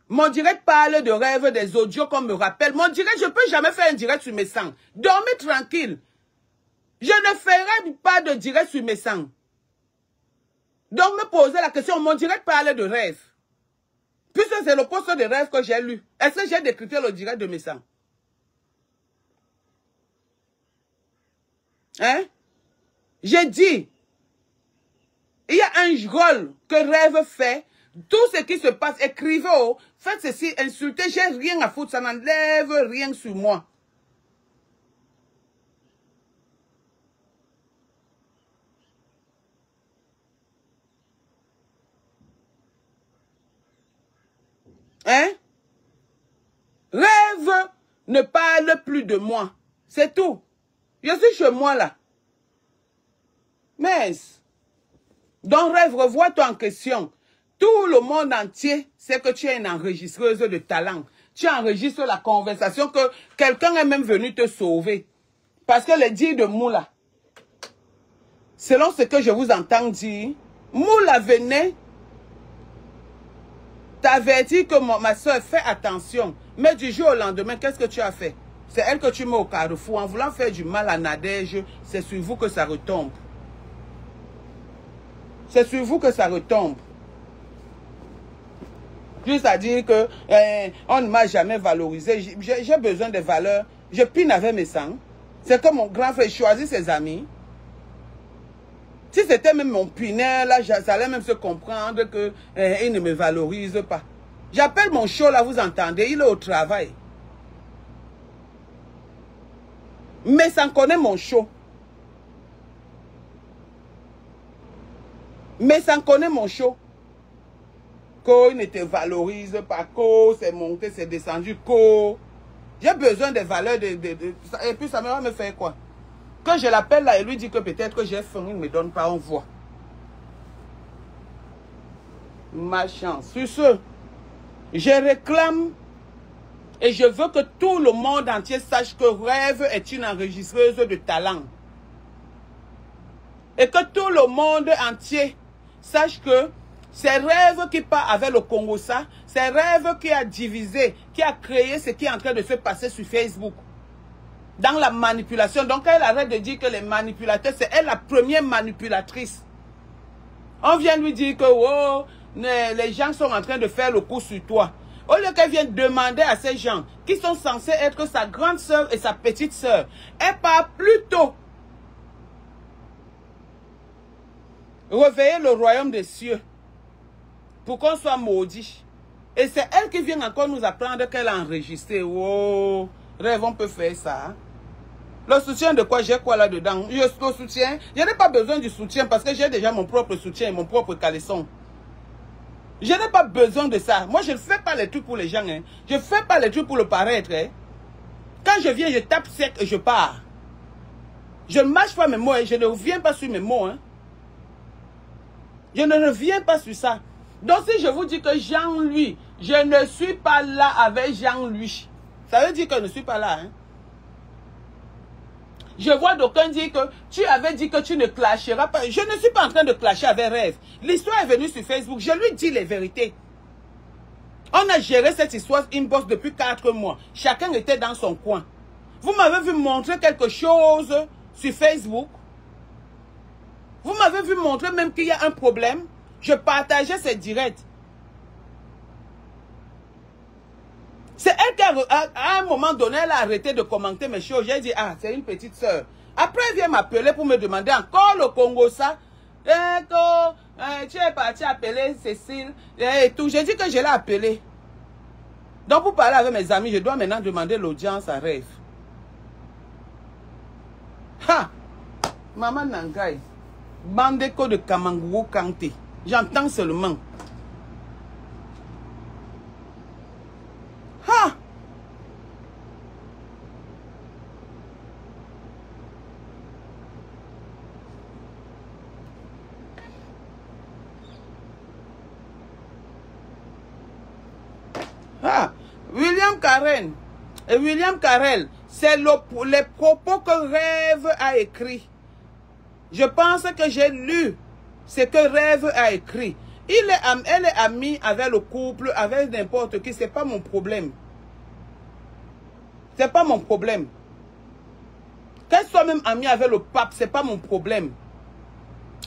Mon direct parle de rêve, des audios qu'on me rappelle. Mon direct, je ne peux jamais faire un direct sur mes sangs. Dormez tranquille. Je ne ferai pas de direct sur mes sangs. Donc me poser la question, mon direct parle de rêve. Puisque c'est le poste de rêve que j'ai lu. Est-ce que j'ai décrypté le direct de mes sangs? Hein? J'ai dit, il y a un rôle que rêve fait. Tout ce qui se passe, écrivez, oh, faites ceci, insultez, j'ai rien à foutre, ça n'enlève rien sur moi. Hein? Rêve ne parle plus de moi. C'est tout. Je suis chez moi là. Mais, donc rêve, revois-toi en question. Tout le monde entier sait que tu es une enregistreuse de talent. Tu enregistres la conversation que quelqu'un est même venu te sauver. Parce que le dit de Moula, selon ce que je vous entends dire, Moula venait t'avertir que ma soeur, fais attention. Mais du jour au lendemain, qu'est-ce que tu as fait? C'est elle que tu mets au carrefour. En voulant faire du mal à Nadège, c'est sur vous que ça retombe. C'est sur vous que ça retombe. Juste à dire que on ne m'a jamais valorisé. J'ai besoin de valeurs. Je pine avec mes sangs. C'est comme mon grand frère choisit ses amis. Si c'était même mon pinel, là, ça allait même se comprendre qu'il ne me valorise pas. J'appelle mon show, là, vous entendez, il est au travail. Mais ça connaît mon show. Mais ça connaît mon show. Il ne te valorise pas, c'est monté, c'est descendu, j'ai besoin des valeurs et puis ça va me faire quoi? Quand je l'appelle là et lui dit que peut-être que j'ai faim, il ne me donne pas, on voit. Ma chance. Sur ce, je réclame et je veux que tout le monde entier sache que Rêve est une enregistreuse de talent. Et que tout le monde entier sache que c'est Rêve qui part avec le Congo ça, c'est Rêve qui a divisé, qui a créé ce qui est en train de se passer sur Facebook. Dans la manipulation. Donc elle arrête de dire que les manipulateurs, c'est elle la première manipulatrice. On vient lui dire que oh, les gens sont en train de faire le coup sur toi. Au lieu qu'elle vienne demander à ces gens qui sont censés être sa grande sœur et sa petite sœur, elle part plutôt réveiller le royaume des cieux pour qu'on soit maudit. Et c'est elle qui vient encore nous apprendre qu'elle a enregistré. Oh, Rêve, on peut faire ça. Hein? Le soutien de quoi? J'ai quoi là-dedans? Le soutien, je n'ai pas besoin du soutien parce que j'ai déjà mon propre soutien et mon propre caleçon. Je n'ai pas besoin de ça. Moi, je ne fais pas les trucs pour les gens. Hein. Je ne fais pas les trucs pour le paraître. Hein. Quand je viens, je tape sec et je pars. Je ne marche pas mes mots. Hein. Je ne reviens pas sur mes mots. Hein. Je ne reviens pas sur ça. Donc, si je vous dis que Jean-Louis, je ne suis pas là avec Jean-Louis, ça veut dire que je ne suis pas là. Hein. Je vois d'aucuns dire que tu avais dit que tu ne clasheras pas. Je ne suis pas en train de clasher avec Rêve. L'histoire est venue sur Facebook. Je lui dis les vérités. On a géré cette histoire inbox depuis 4 mois. Chacun était dans son coin. Vous m'avez vu montrer quelque chose sur Facebook. Vous m'avez vu montrer même qu'il y a un problème. Je partageais ces directs. C'est elle qui, à un moment donné, elle a arrêté de commenter mes choses. J'ai dit, ah, c'est une petite soeur. Après, elle vient m'appeler pour me demander encore le Congo ça. Tu es parti appeler Cécile et tout. J'ai dit que je l'ai appelé. Donc, pour parler avec mes amis, je dois maintenant demander l'audience à Rêve. Ha! Maman Nangai. Bandeko de Kamangou Kanté. J'entends seulement. Ha! Karen. Et William Carell, c'est les propos que Rêve a écrit. Je pense que j'ai lu ce que Rêve a écrit. Elle est amie avec le couple, avec n'importe qui. C'est pas mon problème. C'est pas mon problème. Qu'elle soit même amie avec le pape, c'est pas mon problème.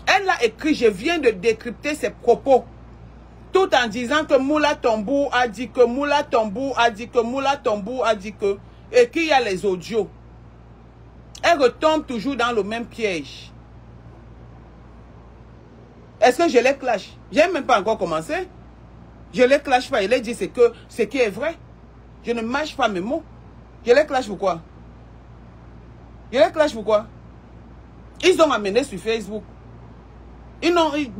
Elle a écrit, je viens de décrypter ses propos. Tout en disant que Moula Tambour a dit que, Moula Tambour a dit que, Moula Tambour a dit que, et qu'il y a les audios. Elle retombe toujours dans le même piège. Est-ce que je les clash? Je n'ai même pas encore commencé. Je les clash pas. Je les dis ce qui est vrai. Je ne mâche pas mes mots. Je les clash pourquoi? Je les clash pourquoi? Ils ont amené sur Facebook.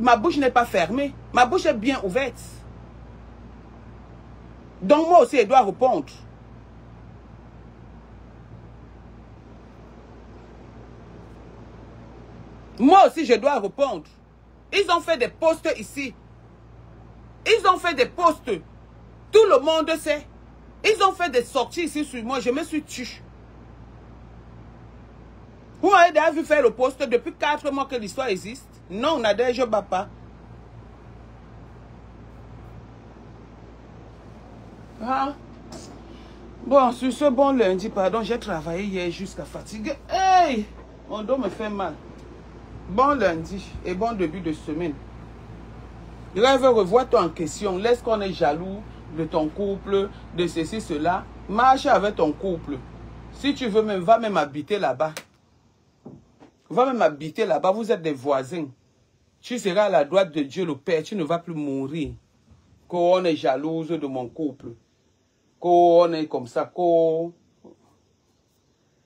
Ma bouche n'est pas fermée. Ma bouche est bien ouverte. Donc moi aussi, je dois répondre. Moi aussi, je dois répondre. Ils ont fait des posts ici. Ils ont fait des posts. Tout le monde sait. Ils ont fait des sorties ici sur moi. Je me suis tue. Vous avez déjà vu faire le post depuis 4 mois que l'histoire existe? Non, Nader, je ne bats pas. Ah. Bon, sur ce bon lundi, pardon, j'ai travaillé hier jusqu'à fatiguer. Hey! Mon dos me fait mal. Bon lundi et bon début de semaine. Rêve, revois-toi en question. Laisse qu'on est jaloux de ton couple, de ceci, cela. Marche avec ton couple. Si tu veux, va même habiter là-bas. Va même habiter là-bas. Vous êtes des voisins. Tu seras à la droite de Dieu le Père. Tu ne vas plus mourir. Qu'on est jalouse de mon couple. Qu'on est comme ça.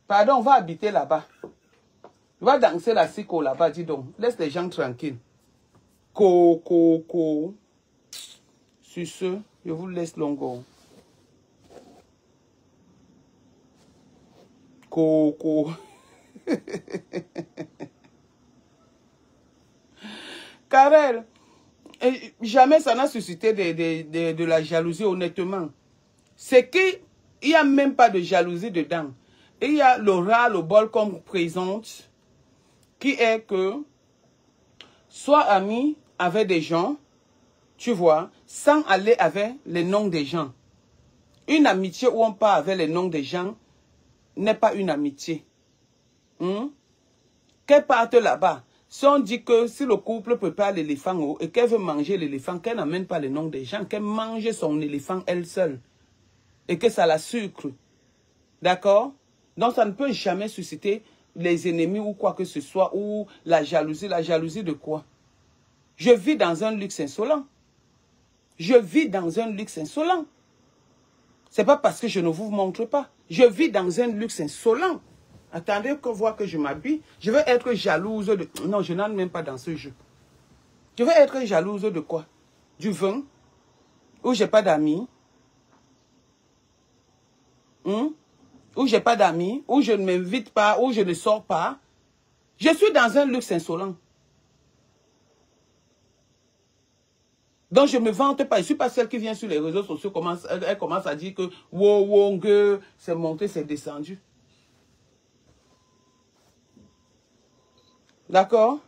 Pardon, va habiter là-bas. Va danser la siko là-bas, dis donc. Laisse les gens tranquilles. Sur ce, je vous laisse longo. Karel, jamais ça n'a suscité de la jalousie, honnêtement. C'est qu'il n'y a même pas de jalousie dedans. Et il y a le ras-le-bol qu'on présente, qui est que, sois ami avec des gens, tu vois, sans aller avec les noms des gens. Une amitié où on part avec les noms des gens n'est pas une amitié. Qu'elle parte là-bas. Si on dit que si le couple prépare l'éléphant et qu'elle veut manger l'éléphant, qu'elle n'amène pas les noms des gens, qu'elle mange son éléphant elle seule. Et que ça la sucre. D'accord? Donc ça ne peut jamais susciter les ennemis ou quoi que ce soit, ou la jalousie. La jalousie de quoi? Je vis dans un luxe insolent. Je vis dans un luxe insolent. C'est pas parce que je ne vous montre pas. Je vis dans un luxe insolent. Attendez qu'on voit que je m'habille. Je veux être jalouse de... Non, je n'entre même pas dans ce jeu. Je veux être jalouse de quoi? Du vin? Où j'ai pas d'amis? Où j'ai pas d'amis? Où je ne m'invite pas? Où je ne sors pas? Je suis dans un luxe insolent. Donc je ne me vante pas. Je ne suis pas celle qui vient sur les réseaux sociaux. Elle commence à dire que wow, c'est monté, c'est descendu. D'accord?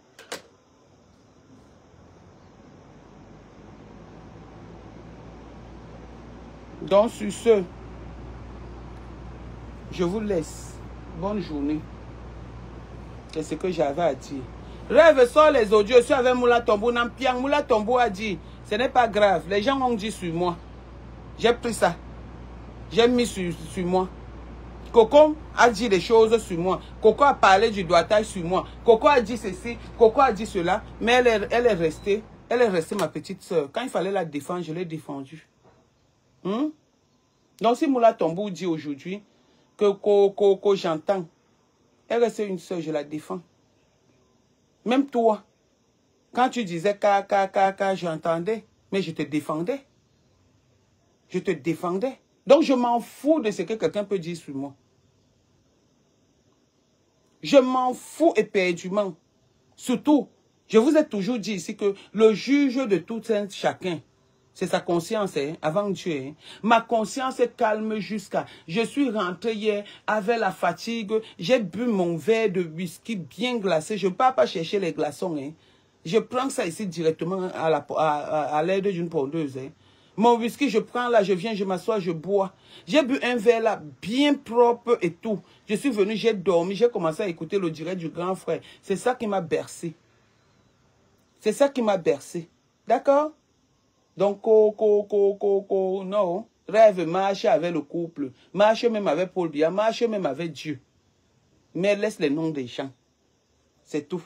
Donc sur ce, je vous laisse. Bonne journée. C'est ce que j'avais à dire. Rêve, sort les audios. Je suis avec Moula Tambour. Nampiang, Moula Tambour a dit, ce n'est pas grave. Les gens ont dit sur moi. J'ai pris ça. J'ai mis sur moi. Coco a dit des choses sur moi. Coco a parlé du doigtage sur moi. Coco a dit ceci. Coco a dit cela. Mais elle est restée. Elle est restée ma petite soeur. Quand il fallait la défendre, je l'ai défendue. Donc si Moula Tambour dit aujourd'hui que Coco j'entends, elle reste une soeur, je la défends. Même toi, quand tu disais j'entendais, mais je te défendais. Je te défendais. Donc je m'en fous de ce que quelqu'un peut dire sur moi. Je m'en fous éperdument. Surtout, je vous ai toujours dit ici que le juge de tout un chacun, C'est sa conscience, hein, avant Dieu. Hein. Ma conscience est calme jusqu'à... Je suis rentré hier avec la fatigue. J'ai bu mon verre de whisky bien glacé. Je ne pars pas chercher les glaçons. Hein. Je prends ça ici directement à l'aide d'une pondeuse. Hein. Mon whisky, je prends là, je viens, je m'assois, je bois. J'ai bu un verre là, bien propre et tout. Je suis venu, j'ai dormi, j'ai commencé à écouter le direct du grand frère. C'est ça qui m'a bercé. C'est ça qui m'a bercé. D'accord? Donc, non. Rêve, marche avec le couple. Marche même avec Paul Biya. Marche même avec Dieu. Mais laisse les noms des gens. C'est tout.